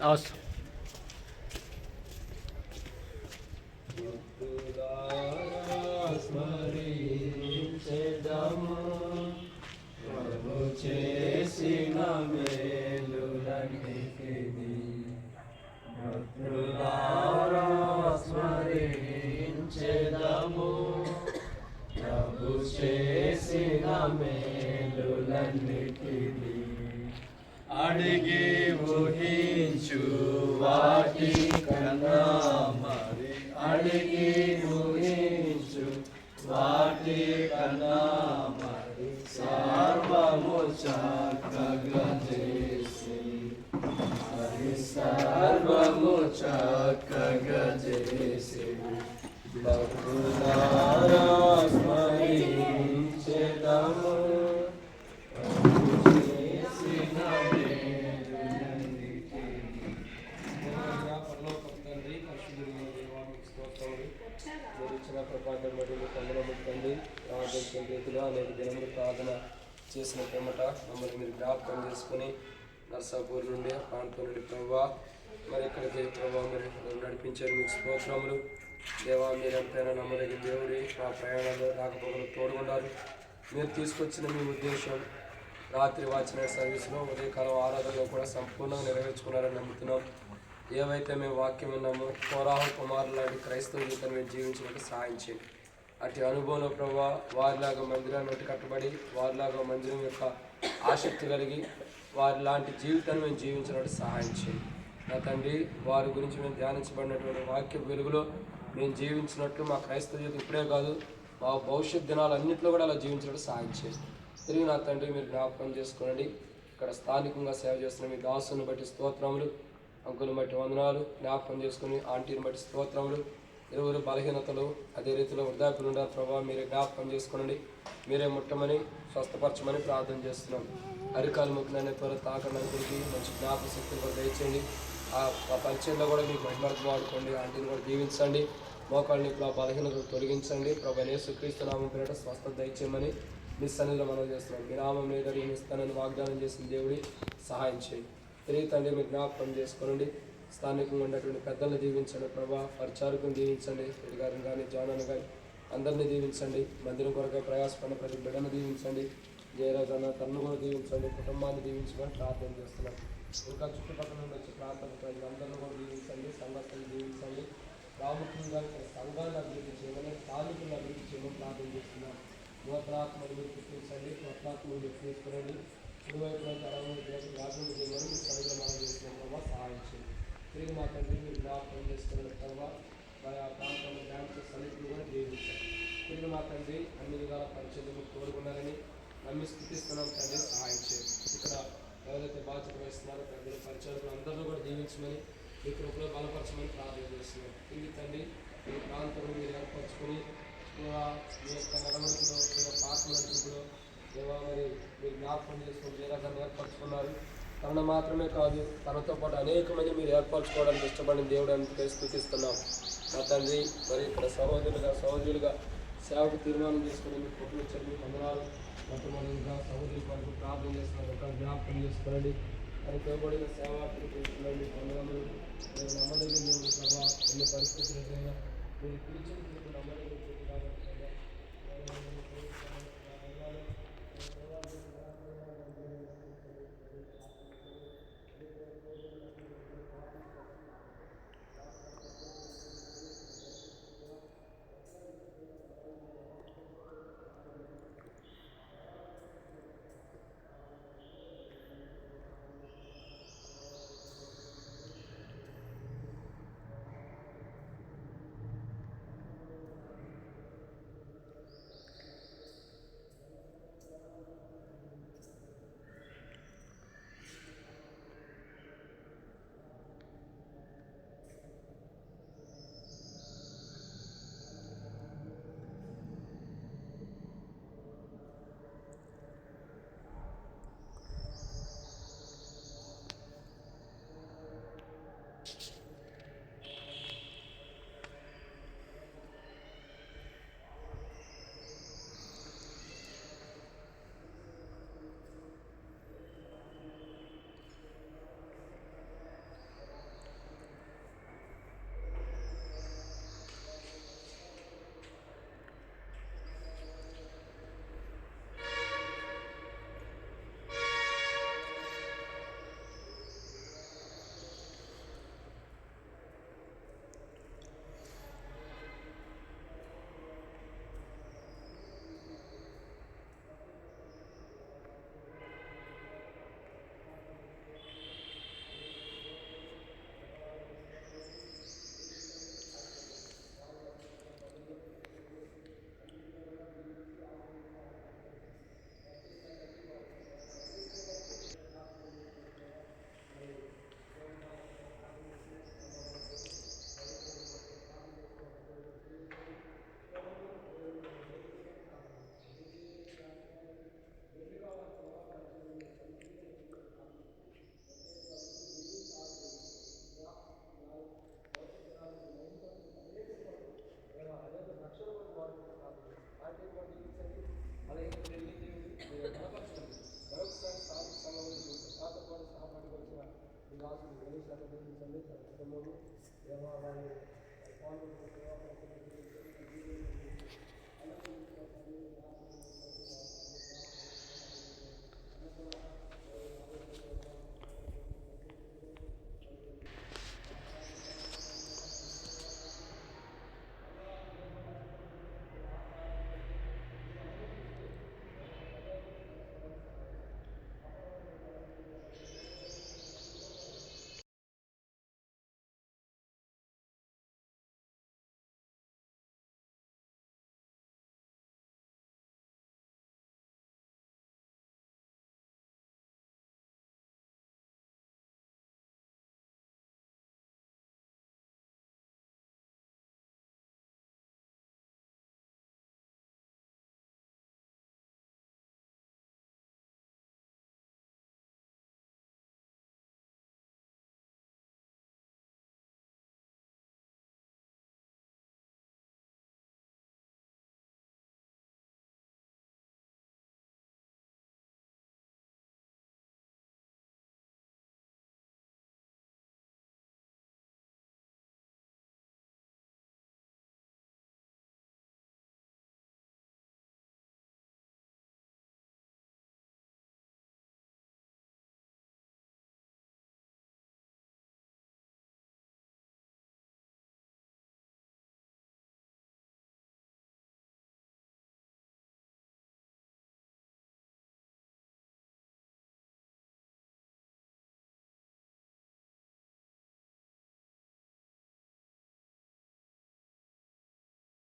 అవసరం. చేసిన మేలులన్నిటినీ భక్తులారా స్మరించెదము. ప్రభు చేసిన మేలులన్నిటినీ అడిగి ఊహించు వాటి కన్నా మరి అడిగి ఊహించు వాటి కన్నా మరి సర్వము చక్కగా చేసి మరి సర్వము చక్కగా చేసి భక్తులారా స్మరించెదము. ప్రభాతం మరియు పొందడండి ప్రార్థించిన రీతిలో అనేక దినములు ప్రార్థన చేసిన పిమ్మట మమ్మల్ని మీరు జ్ఞాపకం చేసుకుని నర్సాపూర్ నుండి ప్రాంతం నుండి ప్రభావ మరి ఇక్కడికి ప్రభావ మీరు నడిపించారు. మీకు స్తోత్రములు దేవా. మీరు ఎంతైనా నమ్మదగిన దేవుడి మా ప్రయాణంలో రాకపోకలు తోడుకున్నారు. మీరు తీసుకొచ్చిన మీ ఉద్దేశం రాత్రి వాచిన సర్వీస్లో ఉదయకాలం ఆరాధనలో కూడా సంపూర్ణంగా నెరవేర్చుకున్నారని నమ్ముతున్నాం. ఏవైతే మేము వాక్యం విన్నామో కోరాహు కుమారు లాంటి క్రైస్తవ జీవితాన్ని మేము జీవించినట్టు సహాయం చేయండి. అటు అనుభవంలో ప్రభావ వారిలాగా మందిరాన్ని ఒకటి కట్టబడి వారిలాగా మందిరం యొక్క ఆసక్తి కలిగి వారి లాంటి జీవితాన్ని మేము జీవించినట్టు సహాయం చేయండి. నా తండ్రి వారి గురించి మేము ధ్యానించబడినటువంటి వాక్య వెలుగులో మేము జీవించినట్లు మా క్రైస్తవ జీవితం ఇప్పుడే కాదు మా భవిష్యత్ దినాలన్నింటిలో కూడా అలా జీవించినట్టు సహాయం చేయండి. తిరిగి నా తండ్రి మీరు జ్ఞాపకం చేసుకోండి. ఇక్కడ స్థానికంగా సేవ చేస్తున్న మీ దాసుని బట్టి స్తోత్రములు, అంకులను బట్టి వందనాలు, జ్ఞాపకం చేసుకుని ఆంటీని బట్టి స్తోత్రములు. ఇరువురు బలహీనతలు అదే రీతిలో వృద్ధాప్యులు ఉండాలి ప్రభావ మీరే జ్ఞాపకం చేసుకోండి. మీరే ముట్టమని స్వస్థపరచమని ప్రార్థన చేస్తున్నాం. అరికాలు ముఖ్యమైన త్వరగా తాకడానికి మంచి జ్ఞాపక శక్తిని కూడా దయచేయండి. ఆ పరిచయంలో కూడా మీకు మహిమకు వాడుకోండి. ఆంటీని కూడా దీవించండి. మోకాళ్ళని ఇప్పుడు ఆ బలహీనతలు తొలగించండి. ప్రభు యేసుక్రీస్తు నామం పేరిట స్వస్థత దయచేయమని మీ సన్నిధిలో మనం చేస్తున్నాం. మీ నామం మీద ఇస్తానని వాగ్దానం చేసిన దేవుడి సహాయం చేయండి. తిరిగి తండ్రి మీరు జ్ఞాపకం చేసుకోండి. స్థానికంగా ఉన్నటువంటి పెద్దలను దీవించండి ప్రభా. పరిచారకుని దీవించండి. రెడ్డి గారిని కానీ జానాన్ని కానీ అందరినీ దీవించండి. మందిరం కొరగా ప్రయాసపడిన ప్రతి బిడ్డను దీవించండి. జయరాజు అన్న తనను కూడా దీవించండి. కుటుంబాన్ని దీవించమని ప్రార్థన చేస్తున్నాం. ఇంకా చుట్టుపక్కల నుండి వచ్చే ప్రాంతాల ప్రజలందరినీ కూడా దీవించండి. సంఘస్థులను దీవించండి. ప్రాముఖ్యంగా సంఘాన్ని అభివృద్ధి చేయమని స్థానికులను అభివృద్ధి చేయమని ప్రార్థన చేస్తున్నాం. నూతనాత్మను మీరు గుర్తించండి. నూతనాత్మను మీరు తీసుకురండి. ఇరువైపుల తరగతి వ్యాపారం చేయమని మీ సరిగ్గా మనం చేసిన ప్రభావ సహాయం చేయండి. తిరిగి మా తండ్రి మీరు జ్ఞాపకం చేసుకున్న తర్వాత మరి ఆ ప్రాంతంలో బ్యాంకు సన్నిధిని కూడా జీవించాలి. తిరిగి మా తండ్రి అన్ని విధాల పరిచయం కోరుకున్నారని నమ్మి స్థితిస్తున్నాం. తండ్రి సహాయం చేయండి. ఇక్కడ ఎవరైతే బాధ్యత వహిస్తున్నారో పెద్దలు పరిచయాలు అందరినీ కూడా జీవించమని మీ కృపలో బలపరచమని ప్రార్థన చేస్తున్నాం. తిరిగి తండ్రి మీ ప్రాంతంలో మీరు ఏర్పరచుకొని మీ యొక్క నడవడికలో మీ యొక్క ఆత్మ నడిపింపులో దేవా మరి మీరు జ్ఞాపకం చేసుకొని జయరాజాన్ని ఏర్పరచుకున్నారు. తనను మాత్రమే కాదు తనతో పాటు అనేక మంది మీరు ఏర్పరచుకోవడానికి ఇష్టపడిన దేవుడు అందుకే స్థుతిస్తున్నాం. నా తండ్రి మరి ఇక్కడ సహోదరులుగా సేవకు తీర్మానం చేసుకుని మీరు కుటుంబ చర్మి వందనాలు మొట్టమొదటిగా సహోదరి వరకు ప్రార్థన చేస్తున్నారు. ఒక జ్ఞాపకం చేసుకోండి. మరి తోబడిన సేవాకులు చేస్తున్నాడు. వందనములు మీరు నమ్మదగిన దేవుడు ప్రభావ ఎన్ని పరిస్థితులైనా మీరు పిలిచిన నమ్మదగిన దాసులు గణేష్ అనుగ్రహించండి, తన కుటుంబము దేవాలయాలు పాల్గొన్న సేవా పరిస్థితులు